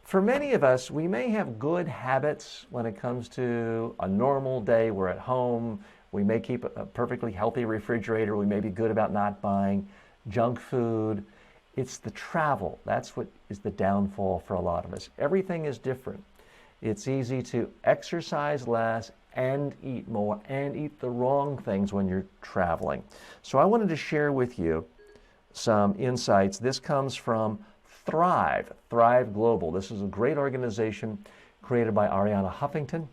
For many of us, we may have good habits when it comes to a normal day. We're at home. We may keep a perfectly healthy refrigerator. We may be good about not buying junk food. It's the travel. That's what is the downfall for a lot of us. Everything is different. It's easy to exercise less and eat more and eat the wrong things when you're traveling. So I wanted to share with you some insights. This comes from Thrive Global. This is a great organization created by Arianna Huffington,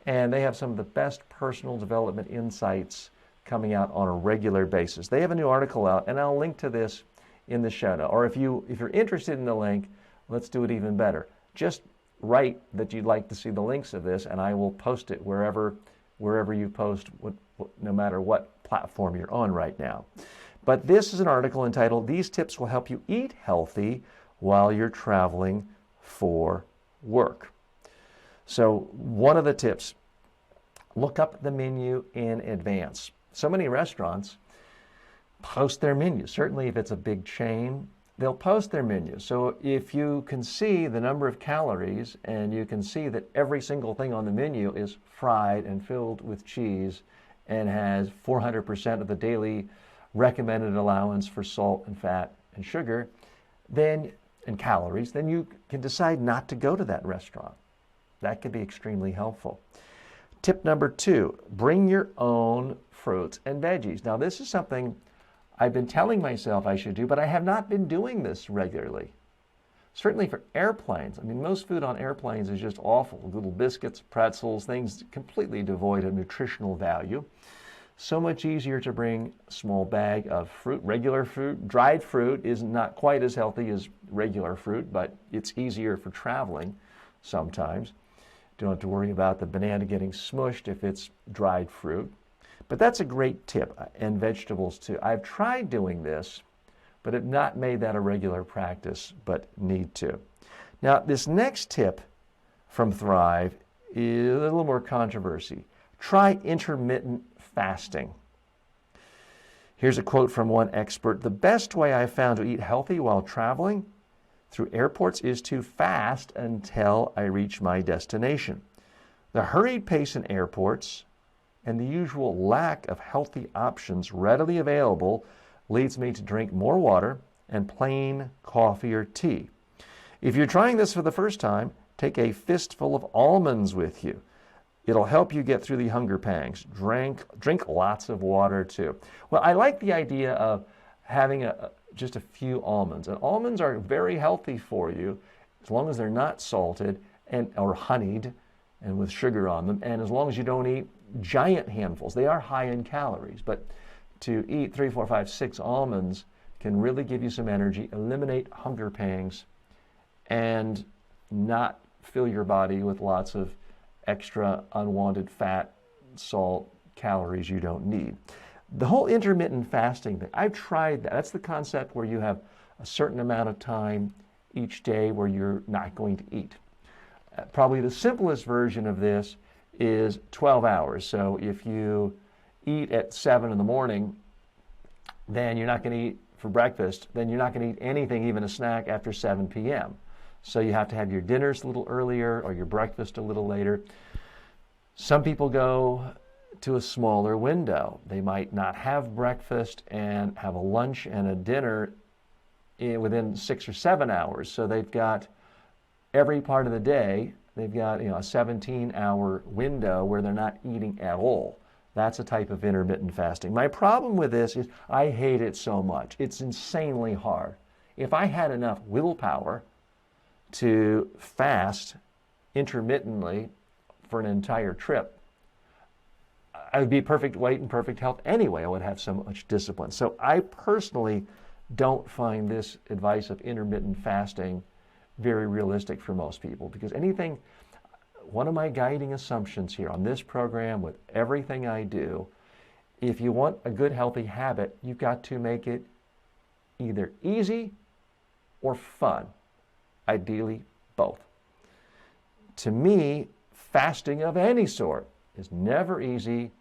and they have some of the best personal development insights coming out on a regular basis. They have a new article out, and I'll link to this in the show note. Or if you're interested in the link, let's do it even better. Just write that you'd like to see the links of this, and I will post it wherever you post, no matter what platform you're on right now. But this is an article entitled, "These Tips Will Help You Eat Healthy While You're Traveling for Work." So one of the tips, look up the menu in advance. So many restaurants post their menus. Certainly if it's a big chain, they'll post their menu. So if you can see the number of calories and you can see that every single thing on the menu is fried and filled with cheese and has 400% of the daily recommended allowance for salt and fat and sugar, and calories, then you can decide not to go to that restaurant. That could be extremely helpful. Tip number 2, bring your own fruits and veggies. Now this is something I've been telling myself I should do, but I have not been doing this regularly. Certainly for airplanes. I mean, most food on airplanes is just awful. Little biscuits, pretzels, things completely devoid of nutritional value. So much easier to bring a small bag of fruit, regular fruit. Dried fruit is not quite as healthy as regular fruit, but it's easier for traveling sometimes. Don't have to worry about the banana getting smushed if it's dried fruit. But that's a great tip, and vegetables too. I've tried doing this, but have not made that a regular practice, but need to. Now, this next tip from Thrive is a little more controversy. Try intermittent fasting. Here's a quote from one expert. "The best way I've found to eat healthy while traveling through airports is to fast until I reach my destination. The hurried pace in airports and the usual lack of healthy options readily available leads me to drink more water and plain coffee or tea. If you're trying this for the first time, take a fistful of almonds with you. It'll help you get through the hunger pangs. Drink lots of water too." Well, I like the idea of having just a few almonds. And almonds are very healthy for you as long as they're not salted or honeyed and with sugar on them, and as long as you don't eat giant handfuls. They are high in calories, but to eat 3, 4, 5, 6 almonds can really give you some energy, eliminate hunger pangs, and not fill your body with lots of extra unwanted fat, salt, calories you don't need. The whole intermittent fasting thing, I've tried that. That's the concept where you have a certain amount of time each day where you're not going to eat. Probably the simplest version of this is 12 hours. So if you eat at 7 in the morning, then you're not going to eat for breakfast, then you're not going to eat anything, even a snack, after 7 p.m. So you have to have your dinners a little earlier or your breakfast a little later. Some people go to a smaller window. They might not have breakfast and have a lunch and a dinner within 6 or 7 hours. So they've got every part of the day, they've got a 17-hour window where they're not eating at all. That's a type of intermittent fasting. My problem with this is I hate it so much. It's insanely hard. If I had enough willpower to fast intermittently for an entire trip, I would be perfect weight and perfect health anyway. I would have so much discipline. So I personally don't find this advice of intermittent fasting very realistic for most people, because one of my guiding assumptions here on this program with everything I do, if you want a good healthy habit, you've got to make it either easy or fun. Ideally, both. To me, fasting of any sort is never easy.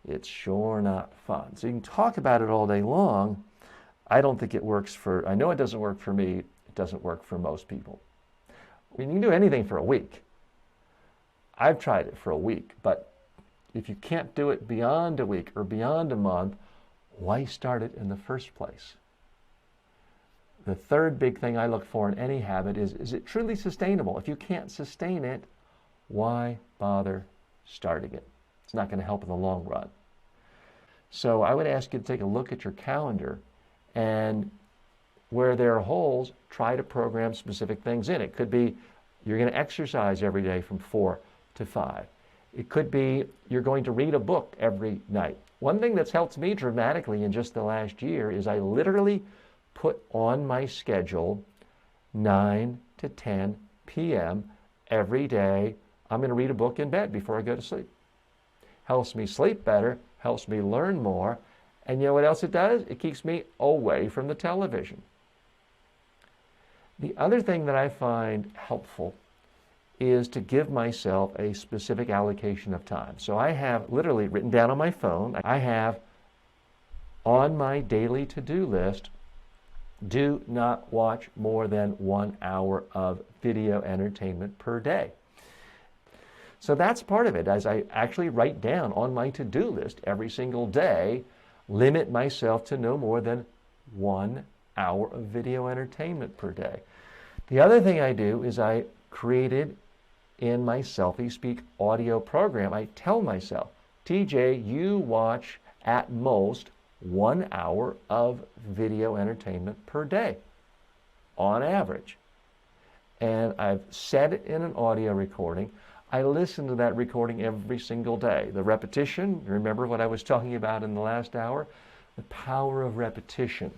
It's sure not fun. So you can talk about it all day long. I don't think it works I know it doesn't work for me. It doesn't work for most people. I mean, you can do anything for a week. I've tried it for a week, but if you can't do it beyond a week or beyond a month, why start it in the first place? The third big thing I look for in any habit is it truly sustainable? If you can't sustain it, why bother starting it? It's not going to help in the long run. So I would ask you to take a look at your calendar, and where there are holes, try to program specific things in. It could be you're going to exercise every day from 4 to 5. It could be you're going to read a book every night. One thing that's helped me dramatically in just the last year is I literally put on my schedule 9 to 10 p.m. every day. I'm going to read a book in bed before I go to sleep. Helps me sleep better, helps me learn more, and you know what else it does? It keeps me away from the television. The other thing that I find helpful is to give myself a specific allocation of time. So I have literally written down on my phone, I have on my daily to-do list, do not watch more than 1 hour of video entertainment per day. So that's part of it, as I actually write down on my to-do list every single day, limit myself to no more than 1 hour of video entertainment per day. The other thing I do is I created in my Selfie Speak audio program, I tell myself, TJ, you watch at most 1 hour of video entertainment per day, on average. And I've set it in an audio recording. I listen to that recording every single day. The repetition, remember what I was talking about in the last hour? The power of repetition.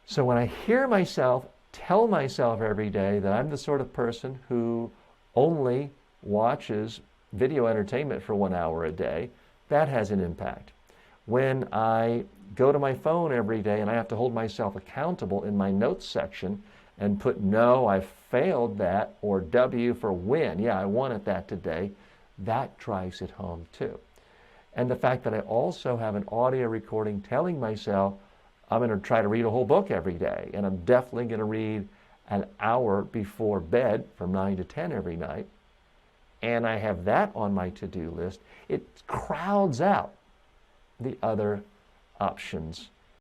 So when I hear myself tell myself every day that I'm the sort of person who only watches video entertainment for 1 hour a day, that has an impact. When I go to my phone every day and I have to hold myself accountable in my notes section and put no, I failed that, or W for win, yeah, I wanted that today, that drives it home too. And the fact that I also have an audio recording telling myself I'm going to try to read a whole book every day, and I'm definitely going to read an hour before bed from 9 to 10 every night, and I have that on my to-do list, it crowds out the other options